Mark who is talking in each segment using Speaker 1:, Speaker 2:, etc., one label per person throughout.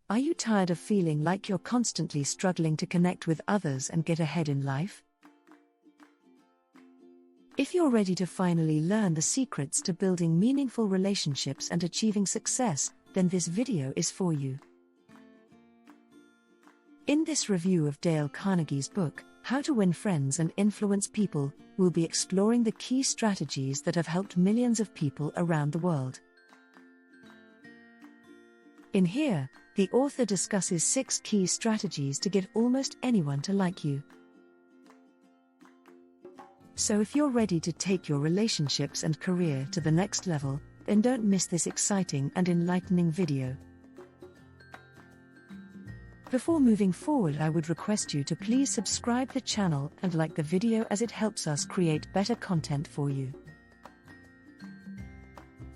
Speaker 1: Are you tired of feeling like you're constantly struggling to connect with others and get ahead in life? If you're ready to finally learn the secrets to building meaningful relationships and achieving success, then this video is for you. In this review of Dale Carnegie's book, How to Win Friends and Influence People, we'll be exploring the key strategies that have helped millions of people around the world. In here, the author discusses 6 key strategies to get almost anyone to like you. So if you're ready to take your relationships and career to the next level, then don't miss this exciting and enlightening video. Before moving forward, I would request you to please subscribe the channel and like the video, as it helps us create better content for you.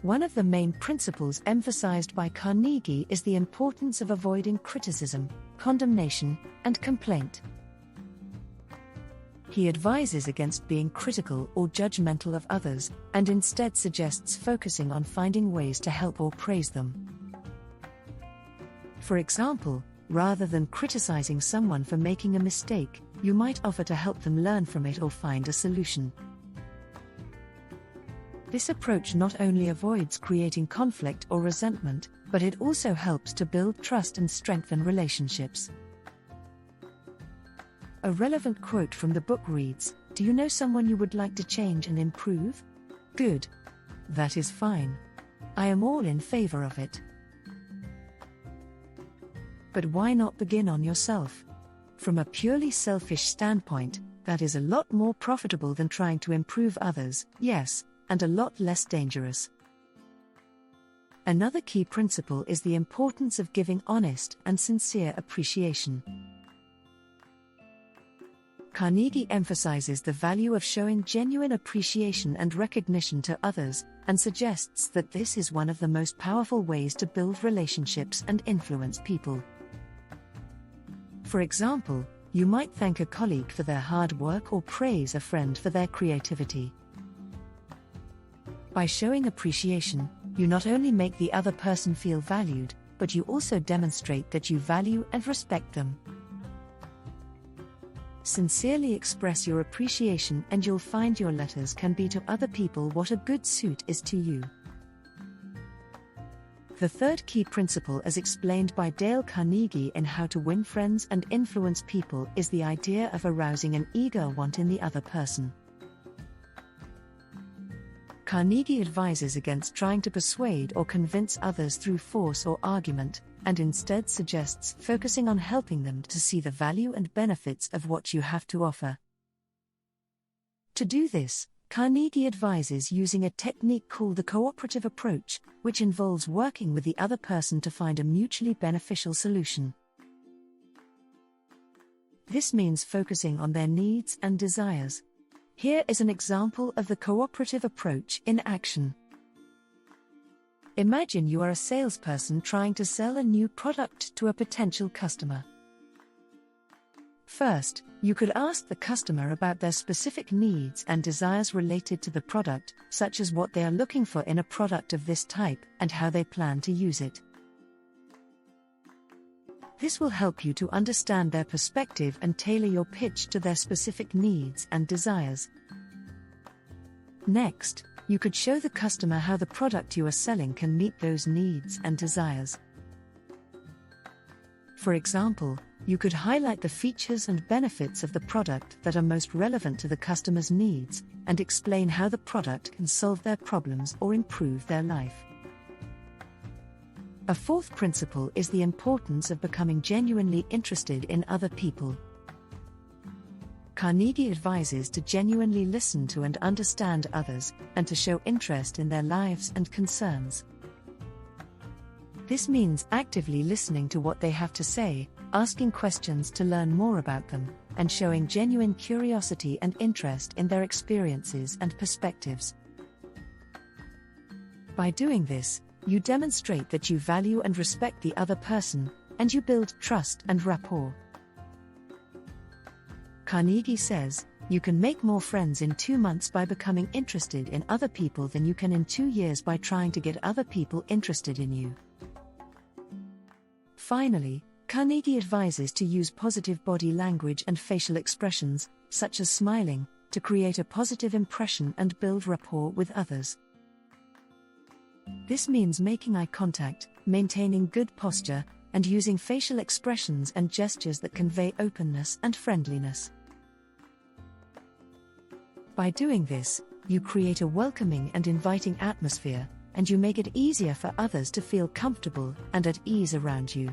Speaker 1: One of the main principles emphasized by Carnegie is the importance of avoiding criticism, condemnation, and complaint. He advises against being critical or judgmental of others, and instead suggests focusing on finding ways to help or praise them. For example, rather than criticizing someone for making a mistake, you might offer to help them learn from it or find a solution. This approach not only avoids creating conflict or resentment, but it also helps to build trust and strengthen relationships. A relevant quote from the book reads, "Do you know someone you would like to change and improve? Good. That is fine. I am all in favor of it." But why not begin on yourself? From a purely selfish standpoint, that is a lot more profitable than trying to improve others, yes, and a lot less dangerous. Another key principle is the importance of giving honest and sincere appreciation. Carnegie emphasizes the value of showing genuine appreciation and recognition to others, and suggests that this is one of the most powerful ways to build relationships and influence people. For example, you might thank a colleague for their hard work or praise a friend for their creativity. By showing appreciation, you not only make the other person feel valued, but you also demonstrate that you value and respect them. Sincerely express your appreciation, and you'll find your letters can be to other people what a good suit is to you. The third key principle, as explained by Dale Carnegie in How to Win Friends and Influence People, is the idea of arousing an eager want in the other person. Carnegie advises against trying to persuade or convince others through force or argument, and instead suggests focusing on helping them to see the value and benefits of what you have to offer. To do this, Carnegie advises using a technique called the cooperative approach, which involves working with the other person to find a mutually beneficial solution. This means focusing on their needs and desires. Here is an example of the cooperative approach in action. Imagine you are a salesperson trying to sell a new product to a potential customer. First, you could ask the customer about their specific needs and desires related to the product, such as what they are looking for in a product of this type and how they plan to use it. This will help you to understand their perspective and tailor your pitch to their specific needs and desires. Next, you could show the customer how the product you are selling can meet those needs and desires. For example, you could highlight the features and benefits of the product that are most relevant to the customer's needs, and explain how the product can solve their problems or improve their life. A fourth principle is the importance of becoming genuinely interested in other people. Carnegie advises to genuinely listen to and understand others, and to show interest in their lives and concerns. This means actively listening to what they have to say, asking questions to learn more about them, and showing genuine curiosity and interest in their experiences and perspectives. By doing this, you demonstrate that you value and respect the other person, and you build trust and rapport. Carnegie says, you can make more friends in 2 months by becoming interested in other people than you can in 2 years by trying to get other people interested in you. Finally, Carnegie advises to use positive body language and facial expressions, such as smiling, to create a positive impression and build rapport with others. This means making eye contact, maintaining good posture, and using facial expressions and gestures that convey openness and friendliness. By doing this, you create a welcoming and inviting atmosphere, and you make it easier for others to feel comfortable and at ease around you.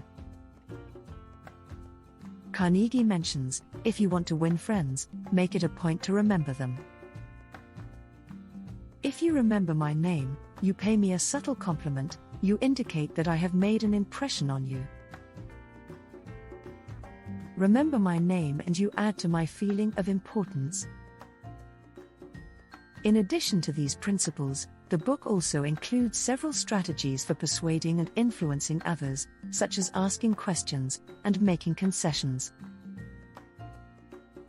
Speaker 1: Carnegie mentions, if you want to win friends, make it a point to remember them. If you remember my name, you pay me a subtle compliment, you indicate that I have made an impression on you. Remember my name and you add to my feeling of importance. In addition to these principles, the book also includes several strategies for persuading and influencing others, such as asking questions and making concessions.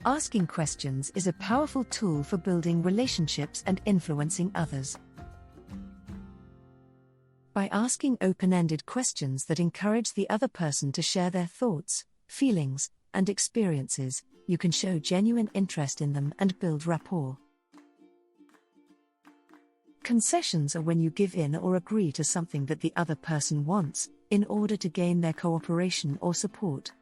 Speaker 1: Asking questions is a powerful tool for building relationships and influencing others. By asking open-ended questions that encourage the other person to share their thoughts, feelings, and experiences, you can show genuine interest in them and build rapport. Concessions are when you give in or agree to something that the other person wants, in order to gain their cooperation or support.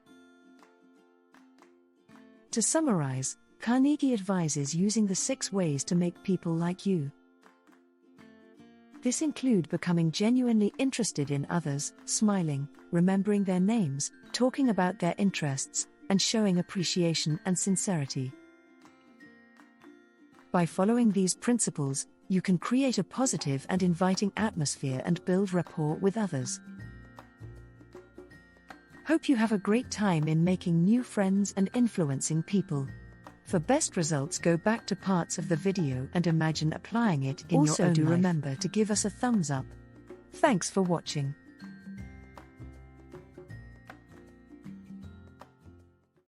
Speaker 1: To summarize, Carnegie advises using the 6 ways to make people like you. This include becoming genuinely interested in others, smiling, remembering their names, talking about their interests, and showing appreciation and sincerity. By following these principles, you can create a positive and inviting atmosphere and build rapport with others. Hope you have a great time in making new friends and influencing people. For best results, go back to parts of the video and imagine applying it in your own life. Also, do remember to give us a thumbs up. Thanks for watching.